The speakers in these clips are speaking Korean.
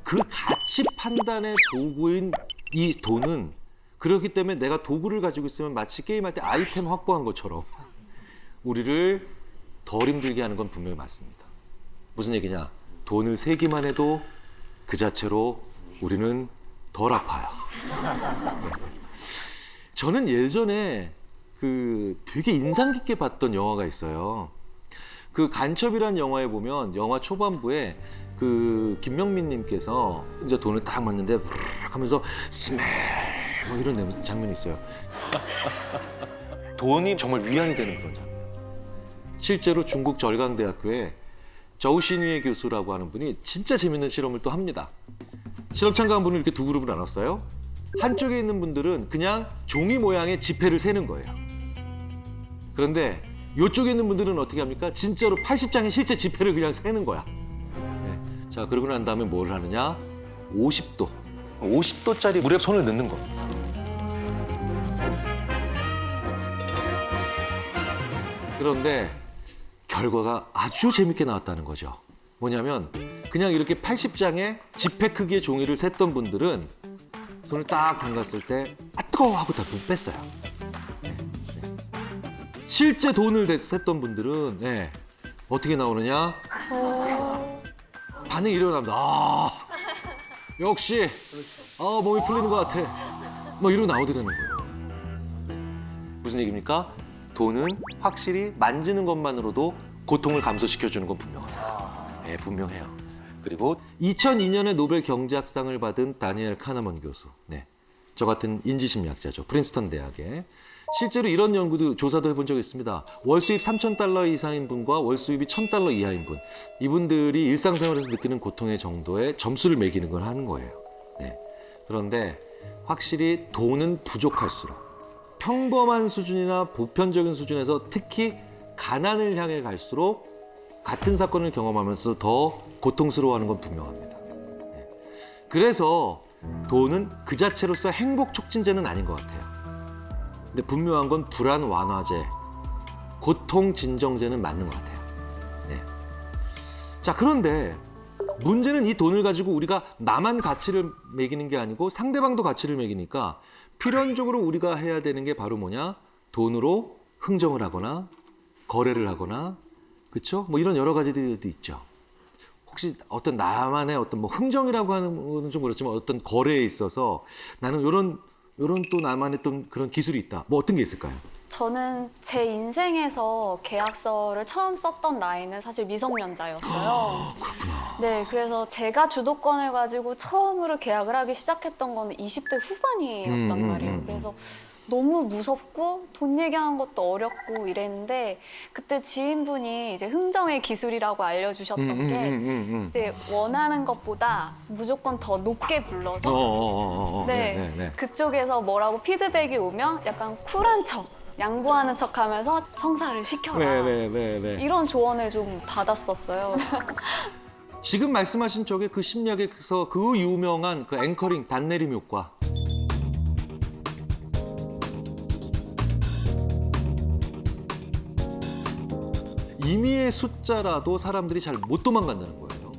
그 가치 판단의 도구인 이 돈은 그렇기 때문에 내가 도구를 가지고 있으면 마치 게임할 때 아이템 확보한 것처럼 우리를 덜 힘들게 하는 건 분명히 맞습니다. 무슨 얘기냐? 돈을 세기만 해도 그 자체로 우리는 덜 아파요. 저는 예전에 그 되게 인상 깊게 봤던 영화가 있어요. 그 간첩이란 영화에 보면 영화 초반부에 그 김명민 님께서 이제 돈을 딱 맞는데 브르르 하면서 스멜 뭐 이런 장면이 있어요. 돈이 정말 위안이 되는 그런 장면. 실제로 중국 절강대학교에 저우신위의 교수라고 하는 분이 진짜 재밌는 실험을 또 합니다. 실험 참가한 분을 이렇게 두 그룹으로 나눴어요. 한쪽에 있는 분들은 그냥 종이 모양의 지폐를 세는 거예요. 그런데 이쪽에 있는 분들은 어떻게 합니까? 진짜로 80장의 실제 지폐를 그냥 세는 거야. 네. 자, 그러고 난 다음에 뭘 하느냐? 50도. 50도짜리 물에 손을 넣는 겁니다. 그런데 결과가 아주 재밌게 나왔다는 거죠. 뭐냐면 그냥 이렇게 80장의 지폐 크기의 종이를 셌던 분들은 손을 딱 담갔을 때 아 뜨거워 하고 다 돈 뺐어요. 네. 실제 돈을 셌던 분들은 네. 어떻게 나오느냐? 반응이 일어납니다. 아 역시 몸이 풀리는 것 같아. 뭐 이러고 나오더라는 거예요. 무슨 얘기입니까? 돈은 확실히 만지는 것만으로도 고통을 감소시켜주는 건 분명해요. 네, 분명해요. 그리고 2002년에 노벨 경제학상을 받은 다니엘 카너먼 교수. 네, 저 같은 인지심리학자죠. 프린스턴 대학에. 실제로 이런 연구도 조사도 해본 적이 있습니다. 월 수입 3,000달러 이상인 분과 월 수입이 1,000달러 이하인 분. 이분들이 일상생활에서 느끼는 고통의 정도에 점수를 매기는 걸 하는 거예요. 네. 그런데 확실히 돈은 부족할수록 평범한 수준이나 보편적인 수준에서 특히 가난을 향해 갈수록 같은 사건을 경험하면서 더 고통스러워하는 건 분명합니다. 네. 그래서 돈은 그 자체로서 행복 촉진제는 아닌 것 같아요. 근데 분명한 건 불안 완화제, 고통 진정제는 맞는 것 같아요. 네. 자, 그런데 문제는 이 돈을 가지고 우리가 나만 가치를 매기는 게 아니고 상대방도 가치를 매기니까 필연적으로 우리가 해야 되는 게 바로 뭐냐? 돈으로 흥정을 하거나 거래를 하거나, 그렇죠? 뭐 이런 여러 가지들이 있죠. 혹시 어떤 나만의 어떤 뭐 흥정이라고 하는 거는 좀 그렇지만 어떤 거래에 있어서 나는 이런 또 나만의 또 그런 기술이 있다. 뭐 어떤 게 있을까요? 저는 제 인생에서 계약서를 처음 썼던 나이는 사실 미성년자였어요. 그렇구나. 네, 그래서 제가 주도권을 가지고 처음으로 계약을 하기 시작했던 거는 20대 후반이었단 말이에요. 그래서 너무 무섭고 돈 얘기하는 것도 어렵고 이랬는데 그때 지인분이 이제 흥정의 기술이라고 알려주셨던 게 이제 원하는 것보다 무조건 더 높게 불러서 네, 그쪽에서 뭐라고 피드백이 오면 약간 쿨한 척, 양보하는 척하면서 성사를 시켜라. 이런 조언을 좀 받았었어요. 지금 말씀하신 쪽에 그 심리학에서 그 유명한 그 앵커링 단내림 효과. 임의의 숫자라도 사람들이 잘 못 도망간다는 거예요.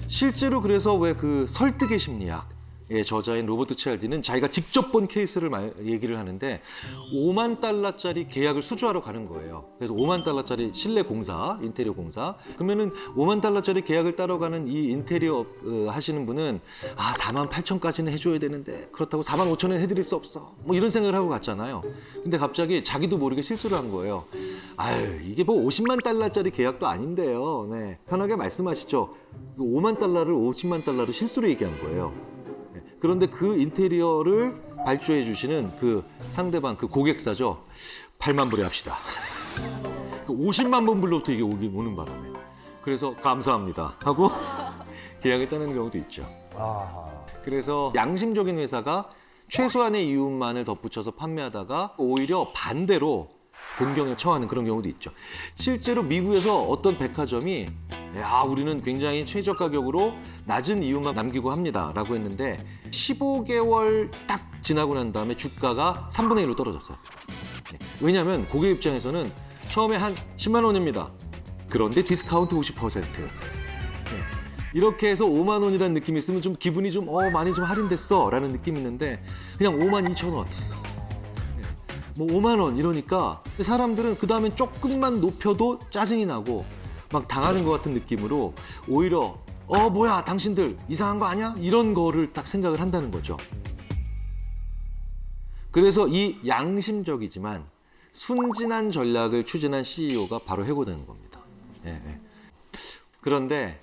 실제로 그래서 왜 그 설득의 심리학의 저자인 로버트 치알디는 자기가 직접 본 케이스를 얘기를 하는데 5만 달러짜리 계약을 수주하러 가는 거예요. 그래서 5만 달러짜리 실내 공사, 인테리어 공사. 그러면은 5만 달러짜리 계약을 따러 가는 이 인테리어 하시는 분은 4만 8천까지는 해줘야 되는데 그렇다고 4만 5천은 해드릴 수 없어. 뭐 이런 생각을 하고 갔잖아요. 근데 갑자기 자기도 모르게 실수를 한 거예요. 아유, 이게 뭐 50만 달러짜리 계약도 아닌데요. 네, 편하게 말씀하시죠. 5만 달러를 50만 달러로 실수로 얘기한 거예요. 네, 그런데 그 인테리어를 발주해 주시는 그 상대방, 그 고객사죠. 8만 불에 합시다. 50만 불로부터 이게 오는 바람에. 그래서 감사합니다 하고 계약을 따는 경우도 있죠. 그래서 양심적인 회사가 최소한의 이윤만을 덧붙여서 판매하다가 오히려 반대로 곤경에 처하는 그런 경우도 있죠. 실제로 미국에서 어떤 백화점이 우리는 굉장히 최저 가격으로 낮은 이윤만 남기고 합니다 라고 했는데 15개월 딱 지나고 난 다음에 주가가 3분의 1로 떨어졌어요. 왜냐하면 고객 입장에서는 처음에 한 10만 원입니다. 그런데 디스카운트 50%. 이렇게 해서 5만 원이라는 느낌이 있으면 좀 기분이 좀 많이 좀 할인됐어 라는 느낌이 있는데 그냥 5만 2천 원. 뭐 5만 원 이러니까 사람들은 그 다음엔 조금만 높여도 짜증이 나고 막 당하는 것 같은 느낌으로 오히려 뭐야 당신들 이상한 거 아니야? 이런 거를 딱 생각을 한다는 거죠. 그래서 이 양심적이지만 순진한 전략을 추진한 CEO가 바로 해고되는 겁니다. 예. 그런데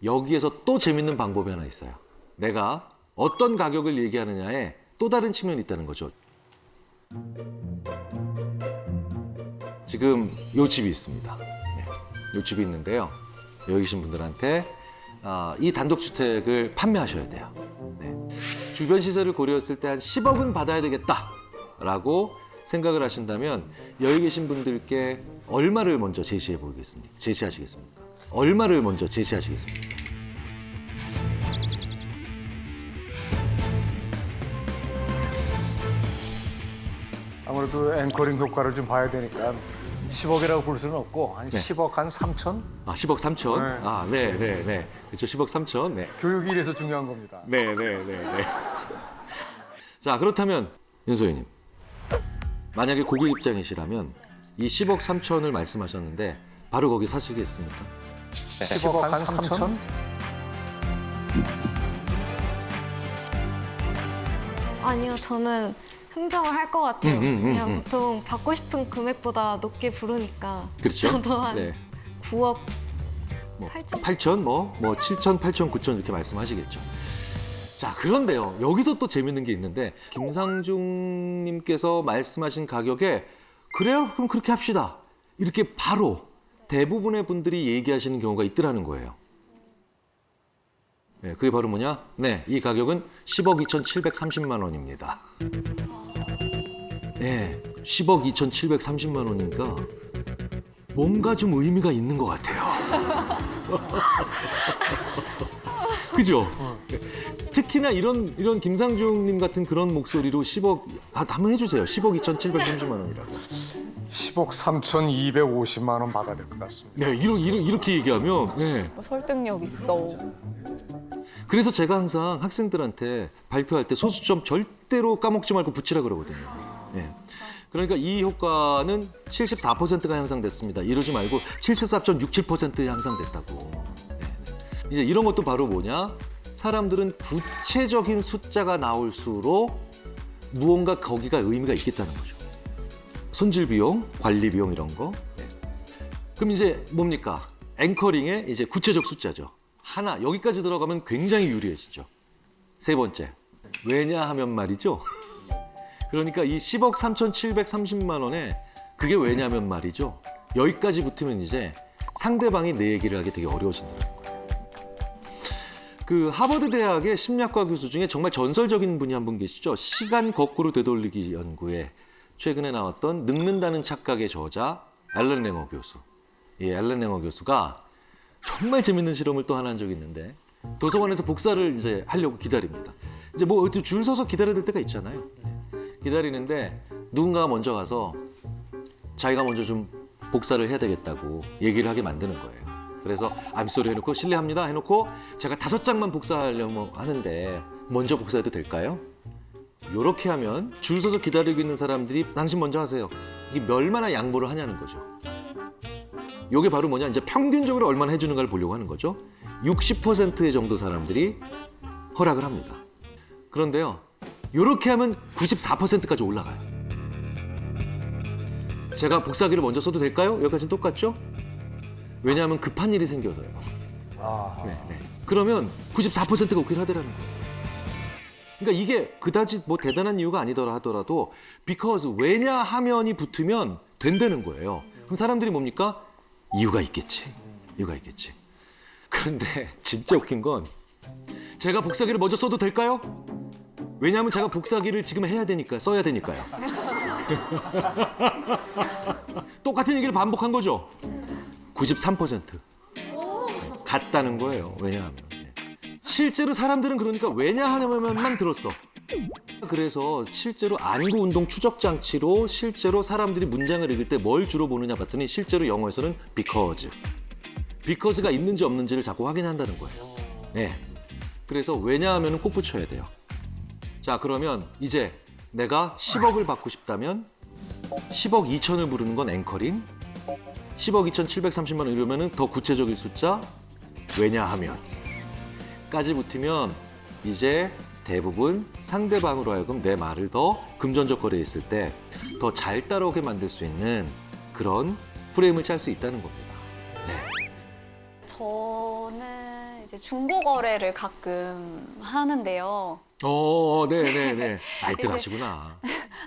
여기에서 또 재밌는 방법이 하나 있어요. 내가 어떤 가격을 얘기하느냐에 또 다른 측면이 있다는 거죠. 지금 요 집이 있습니다. 요 집이 있는데요. 여기 계신 분들한테 이 단독주택을 판매하셔야 돼요. 주변 시세를 고려했을 때 한 10억은 받아야 되겠다라고 생각을 하신다면 여기 계신 분들께 얼마를 먼저 제시하시겠습니까? 얼마를 먼저 제시하시겠습니까? 아무래도 앵커링 효과를 좀 봐야 되니까 10억이라고 볼 수는 없고 한 네. 10억 한 3천? 10억 3천? 네. 그렇죠. 10억 3천. 네. 교육이 이래서 중요한 겁니다. 네. 자, 그렇다면 윤소희님. 만약에 고객 입장이시라면 이 10억 3천을 말씀하셨는데 바로 거기 사시겠습니까? 10억 한 3천? 아니요, 저는 흥정을 할 것 같아요. 그냥 보통 받고 싶은 금액보다 높게 부르니까. 그렇죠. 저도 한 9억 뭐 8천? 8천, 뭐 7천, 8천, 9천 이렇게 말씀하시겠죠. 자, 그런데요. 여기서 또 재밌는 게 있는데 김상중님께서 말씀하신 가격에 그래요? 그럼 그렇게 합시다. 이렇게 바로 대부분의 분들이 얘기하시는 경우가 있더라는 거예요. 네, 그게 바로 뭐냐? 네, 이 가격은 10억 2,730만 원입니다. 네, 10억 2,730만 원이니까 뭔가 좀 의미가 있는 것 같아요. 그죠? 특히나 이런 김상중님 같은 그런 목소리로 10억, 한번 해주세요. 10억 2,730만 원이라고. 10억 3,250만 원 받아야 될 것 같습니다. 네, 이렇게 얘기하면, 네. 설득력 있어. 그래서 제가 항상 학생들한테 발표할 때 소수점 절대로 까먹지 말고 붙이라 그러거든요. 네. 그러니까 이 효과는 74%가 향상됐습니다. 이러지 말고 74.67% 향상됐다고. 네. 이제 이런 것도 바로 뭐냐? 사람들은 구체적인 숫자가 나올수록 무언가 거기가 의미가 있겠다는 거죠. 손질 비용, 관리 비용 이런 거. 네. 그럼 이제 뭡니까? 앵커링의 이제 구체적 숫자죠. 하나, 여기까지 들어가면 굉장히 유리해지죠. 세 번째, 왜냐하면 말이죠. 그러니까 이 10억 3,730만 원에 그게 왜냐면 말이죠. 여기까지 붙으면 이제 상대방이 내 얘기를 하기 되게 어려워진다는 거예요. 그 하버드 대학의 심리학과 교수 중에 정말 전설적인 분이 한 분 계시죠. 시간 거꾸로 되돌리기 연구에 최근에 나왔던 늙는다는 착각의 저자 앨런 랭어 교수. 이 앨런 랭어 교수가 정말 재밌는 실험을 또 하나 한 적이 있는데 도서관에서 복사를 이제 하려고 기다립니다. 이제 뭐 줄 서서 기다려야 될 때가 있잖아요. 기다리는데 누군가가 먼저 가서 자기가 먼저 좀 복사를 해야 되겠다고 얘기를 하게 만드는 거예요. 그래서 I'm sorry 해놓고 실례합니다 해놓고 제가 5장만 복사하려고 하는데 먼저 복사해도 될까요? 이렇게 하면 줄 서서 기다리고 있는 사람들이 당신 먼저 하세요. 이게 얼마나 양보를 하냐는 거죠. 이게 바로 뭐냐? 이제 평균적으로 얼마나 해주는가를 보려고 하는 거죠. 60%의 정도 사람들이 허락을 합니다. 그런데요, 이렇게 하면 94%까지 올라가요. 제가 복사기를 먼저 써도 될까요? 여기까지는 똑같죠? 왜냐하면 급한 일이 생겨서요. 네. 그러면 94%가 오케이 하더라는 거예요. 그러니까 이게 그다지 뭐 대단한 이유가 아니더라 하더라도 because 왜냐하면이 붙으면 된다는 거예요. 그럼 사람들이 뭡니까? 이유가 있겠지. 그런데 진짜 웃긴 건 제가 복사기를 먼저 써도 될까요? 왜냐하면 제가 복사기를 지금 써야 되니까요. 똑같은 얘기를 반복한 거죠. 93% 같다는 거예요. 왜냐하면 실제로 사람들은 그러니까 왜냐하면만 들었어. 그래서 실제로 안구 운동 추적 장치로 실제로 사람들이 문장을 읽을 때 뭘 주로 보느냐 봤더니 실제로 영어에서는 because가 있는지 없는지를 자꾸 확인한다는 거예요. 네. 그래서 왜냐하면 꼭 붙여야 돼요. 자, 그러면 이제 내가 10억을 받고 싶다면 10억 2천을 부르는 건 앵커링, 10억 2,730만 원 이러면은 더 구체적인 숫자 왜냐하면 까지 붙으면 이제 대부분 상대방으로 하여금 내 말을 더 금전적 거래에 있을 때 더 잘 따라오게 만들 수 있는 그런 프레임을 짤 수 있다는 겁니다. 네. 저는 이제 중고 거래를 가끔 하는데요. 네네네. 나이들 하시구나.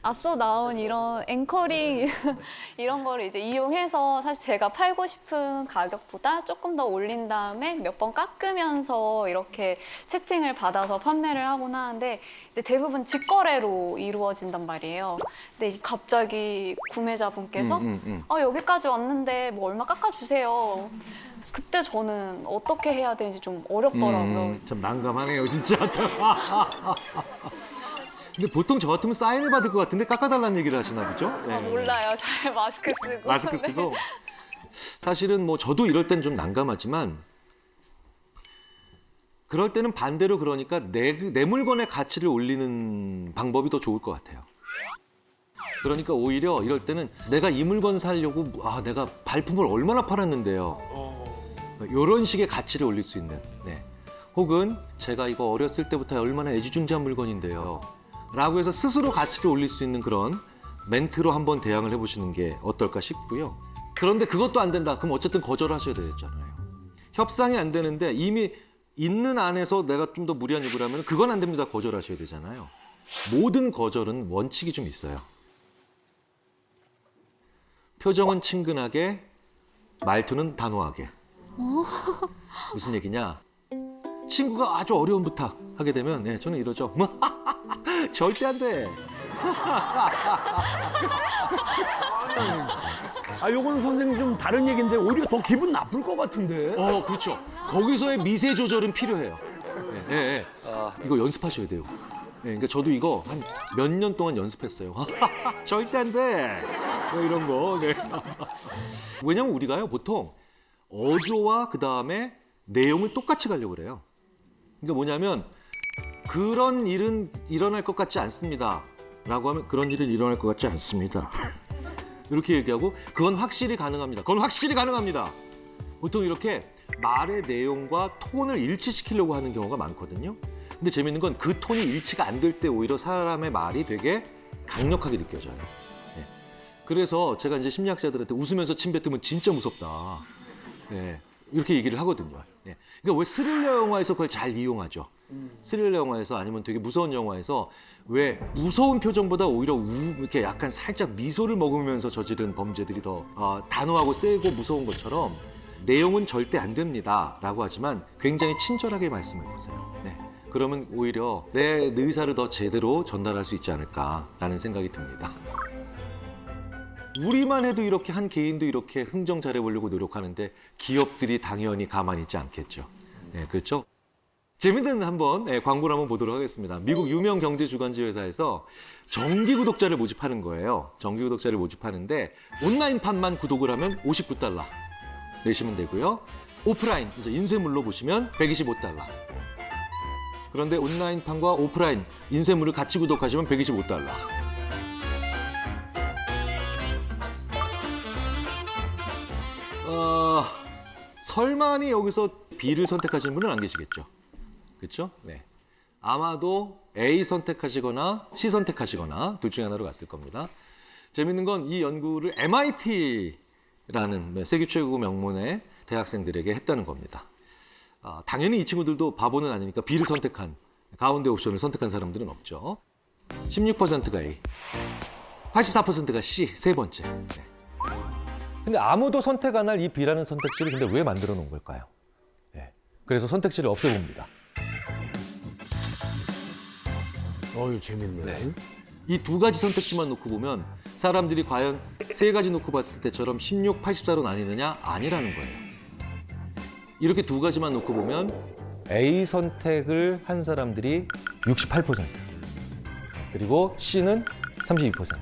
앞서 나온 이런 앵커링 이런 거를 이제 이용해서 사실 제가 팔고 싶은 가격보다 조금 더 올린 다음에 몇 번 깎으면서 이렇게 채팅을 받아서 판매를 하곤 하는데 이제 대부분 직거래로 이루어진단 말이에요. 근데 갑자기 구매자분께서 여기까지 왔는데 뭐 얼마 깎아주세요. 그때 저는 어떻게 해야 되는지 좀 어렵더라고요. 참 난감하네요, 진짜. 근데 보통 저 같으면 사인을 받을 것 같은데 깎아달라는 얘기를 하시나 보죠? 네. 몰라요. 잘 마스크 쓰고. 마스크 쓰고. 사실은 뭐 저도 이럴 땐 좀 난감하지만 그럴 때는 반대로 그러니까 내 물건의 가치를 올리는 방법이 더 좋을 것 같아요. 그러니까 오히려 이럴 때는 내가 이 물건 사려고 내가 발품을 얼마나 팔았는데요. 이런 식의 가치를 올릴 수 있는. 네. 혹은 제가 이거 어렸을 때부터 얼마나 애지중지한 물건인데요. 라고 해서 스스로 가치를 올릴 수 있는 그런 멘트로 한번 대항을 해보시는 게 어떨까 싶고요. 그런데 그것도 안 된다. 그럼 어쨌든 거절하셔야 되잖아요. 협상이 안 되는데 이미 있는 안에서 내가 좀 더 무리한 요구를 하면 그건 안 됩니다. 거절하셔야 되잖아요. 모든 거절은 원칙이 좀 있어요. 표정은 친근하게, 말투는 단호하게. 무슨 얘기냐? 친구가 아주 어려운 부탁 하게 되면 저는 이러죠. 절대 안 돼. 요거는 선생님 좀 다른 얘기인데 오히려 더 기분 나쁠 것 같은데. 그렇죠. 거기서의 미세 조절은 필요해요. 이거 연습하셔야 돼요. 그러니까 저도 이거 한 몇 년 동안 연습했어요. 절대 안 돼. 뭐 이런 거. 네. 왜냐면 우리가요 보통 어조와 그 다음에 내용을 똑같이 가려고 그래요. 그러니까 뭐냐면 그런 일은 일어날 것 같지 않습니다. 라고 하면 그런 일은 일어날 것 같지 않습니다. 이렇게 얘기하고 그건 확실히 가능합니다. 그건 확실히 가능합니다. 보통 이렇게 말의 내용과 톤을 일치시키려고 하는 경우가 많거든요. 근데 재밌는 건 그 톤이 일치가 안 될 때 오히려 사람의 말이 되게 강력하게 느껴져요. 네. 그래서 제가 이제 심리학자들한테 웃으면서 침 뱉으면 진짜 무섭다. 네. 이렇게 얘기를 하거든요. 네. 그러니까 왜 스릴러 영화에서 그걸 잘 이용하죠. 스릴러 영화에서 아니면 되게 무서운 영화에서 왜 무서운 표정보다 오히려 이렇게 약간 살짝 미소를 머금으면서 저지른 범죄들이 더 단호하고 세고 무서운 것처럼 내용은 절대 안 됩니다. 라고 하지만 굉장히 친절하게 말씀을 해보세요. 네. 그러면 오히려 내 의사를 더 제대로 전달할 수 있지 않을까라는 생각이 듭니다. 우리만 해도 이렇게 한 개인도 이렇게 흥정 잘해보려고 노력하는데 기업들이 당연히 가만히 있지 않겠죠. 네, 그렇죠? 재밌는 한번 광고를 한번 보도록 하겠습니다. 미국 유명 경제 주간지 회사에서 정기 구독자를 모집하는 거예요. 정기 구독자를 모집하는데 온라인판만 구독을 하면 $59 내시면 되고요. 오프라인 이제 인쇄물로 보시면 $125. 그런데 온라인판과 오프라인 인쇄물을 같이 구독하시면 $125. 설마니 여기서 B를 선택하시는 분은 안 계시겠죠. 그렇죠? 네. 아마도 A 선택하시거나 C 선택하시거나 둘 중에 하나로 갔을 겁니다. 재밌는 건 이 연구를 MIT라는 세계 최고 명문의 대학생들에게 했다는 겁니다. 당연히 이 친구들도 바보는 아니니까 B를 선택한 가운데 옵션을 선택한 사람들은 없죠. 16%가 A, 84%가 C 세 번째. 네. 근데 아무도 선택 안 할 이 B라는 선택지를 근데 왜 만들어 놓은 걸까요? 네. 그래서 선택지를 없애봅니다. 재밌네. 네. 이 두 가지 선택지만 놓고 보면 사람들이 과연 세 가지 놓고 봤을 때처럼 16, 84로 나뉘느냐? 아니라는 거예요. 이렇게 두 가지만 놓고 보면 A 선택을 한 사람들이 68%, 그리고 C는 32%.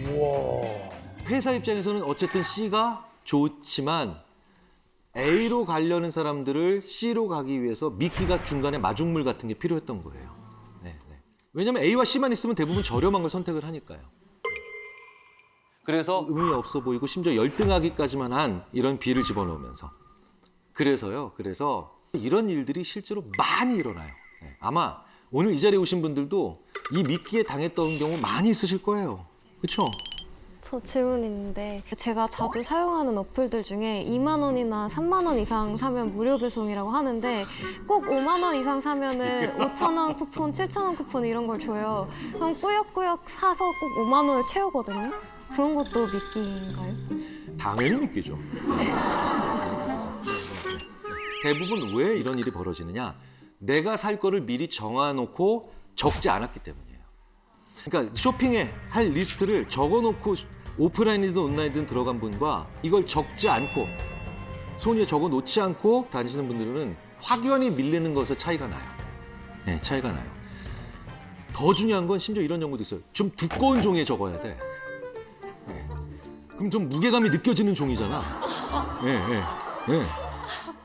우와. 회사 입장에서는 어쨌든 C가 좋지만 A로 가려는 사람들을 C로 가기 위해서 미끼가 중간에 마중물 같은 게 필요했던 거예요. 네, 네. 왜냐하면 A와 C만 있으면 대부분 저렴한 걸 선택을 하니까요. 그래서 의미 없어 보이고 심지어 열등하기까지만 한 이런 B를 집어넣으면서 그래서 이런 일들이 실제로 많이 일어나요. 네. 아마 오늘 이 자리에 오신 분들도 이 미끼에 당했던 경우 많이 있으실 거예요. 그렇죠? 저 질문 있는데 제가 자주 사용하는 어플들 중에 2만 원이나 3만 원 이상 사면 무료 배송이라고 하는데 꼭 5만 원 이상 사면은 5천 원 쿠폰, 7천 원 쿠폰 이런 걸 줘요. 그럼 꾸역꾸역 사서 꼭 5만 원을 채우거든요. 그런 것도 미끼인가요? 당연히 믿기죠. 대부분 왜 이런 일이 벌어지느냐? 내가 살 거를 미리 정해놓고 적지 않았기 때문이에요. 그러니까 쇼핑에 할 리스트를 적어놓고 오프라인이든 온라인이든 들어간 분과 이걸 적지 않고 손에 적어놓지 않고 다니시는 분들은 확연히 밀리는 것에 차이가 나요. 네, 차이가 나요. 더 중요한 건 심지어 이런 연구도 있어요. 좀 두꺼운 종이에 적어야 돼. 네. 그럼 좀 무게감이 느껴지는 종이잖아. 네, 네, 네.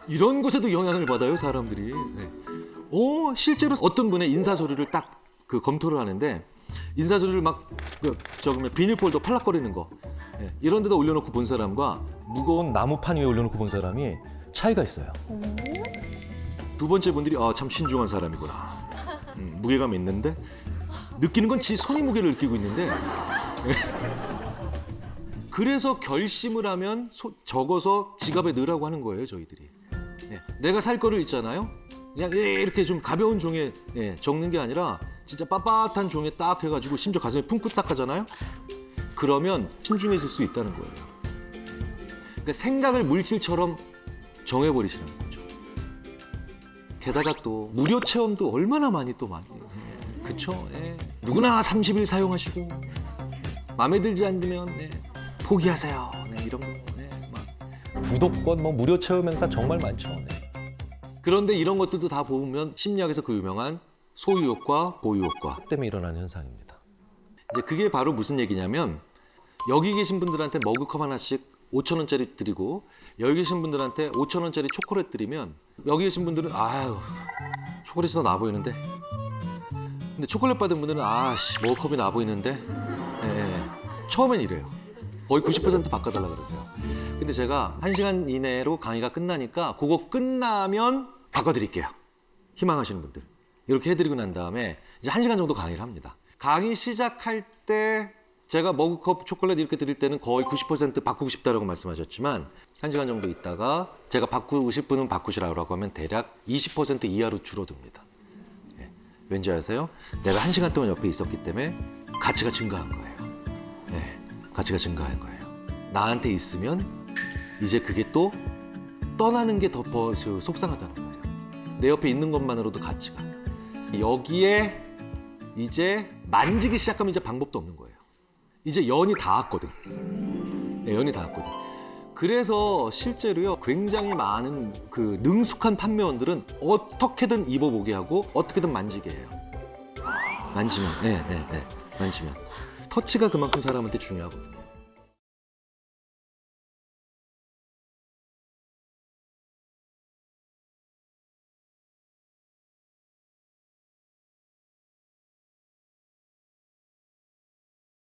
이런 것에도 영향을 받아요, 사람들이. 네. 실제로 어떤 분의 인사서류를 딱 검토를 하는데 인사서류를 막 적으면 비닐폴더 팔락거리는 거 이런 데다 올려놓고 본 사람과 무거운 나무판 위에 올려놓고 본 사람이 차이가 있어요. 두 번째 분들이 참 신중한 사람이구나. 무게감이 있는데 느끼는 건 지 손이 무게를 느끼고 있는데 그래서 결심을 하면 적어서 지갑에 넣으라고 하는 거예요, 저희들이. 내가 살 거를 있잖아요. 그냥 이렇게 좀 가벼운 종이에 적는 게 아니라 진짜 빳빳한 종이에 딱 해가지고 심지어 가슴에 품고 딱 하잖아요. 그러면 신중해질 수 있다는 거예요. 그러니까 생각을 물질처럼 정해버리시는 거죠. 게다가 또 무료 체험도 얼마나 많이 그쵸? 누구나 30일 사용하시고 마음에 들지 않으면 포기하세요. 이런 거. 구독권 무료 체험 행사 정말 많죠. 그런데 이런 것들도 다 보면 심리학에서 그 유명한 소유욕과 보유욕과 때문에 일어나는 현상입니다. 이제 그게 바로 무슨 얘기냐면 여기 계신 분들한테 머그컵 하나씩 5,000원짜리 드리고 여기 계신 분들한테 5,000원짜리 초콜릿 드리면 여기 계신 분들은 아유 초콜릿이 더 나아 보이는데 근데 초콜릿 받은 분들은 머그컵이 나아 보이는데 처음엔 이래요. 거의 90% 바꿔달라 그러세요. 근데 제가 1시간 이내로 강의가 끝나니까 그거 끝나면 바꿔드릴게요. 희망하시는 분들. 이렇게 해드리고 난 다음에 이제 1시간 정도 강의를 합니다. 강의 시작할 때 제가 머그컵 초콜릿 이렇게 드릴 때는 거의 90% 바꾸고 싶다라고 말씀하셨지만 1시간 정도 있다가 제가 바꾸고 싶으면 바꾸시라고 하면 대략 20% 이하로 줄어듭니다. 왠지 아세요? 내가 1시간 동안 옆에 있었기 때문에 가치가 증가한 거예요. 가치가 증가한 거예요. 나한테 있으면 이제 그게 또 떠나는 게 더 속상하다는 거예요. 내 옆에 있는 것만으로도 가치가. 여기에 이제 만지기 시작하면 이제 방법도 없는 거예요. 이제 연이 닿았거든. 연이 닿았거든. 그래서 실제로요, 굉장히 많은 능숙한 판매원들은 어떻게든 입어보게 하고 어떻게든 만지게 해요. 만지면. 만지면. 터치가 그만큼 사람한테 중요하거든요.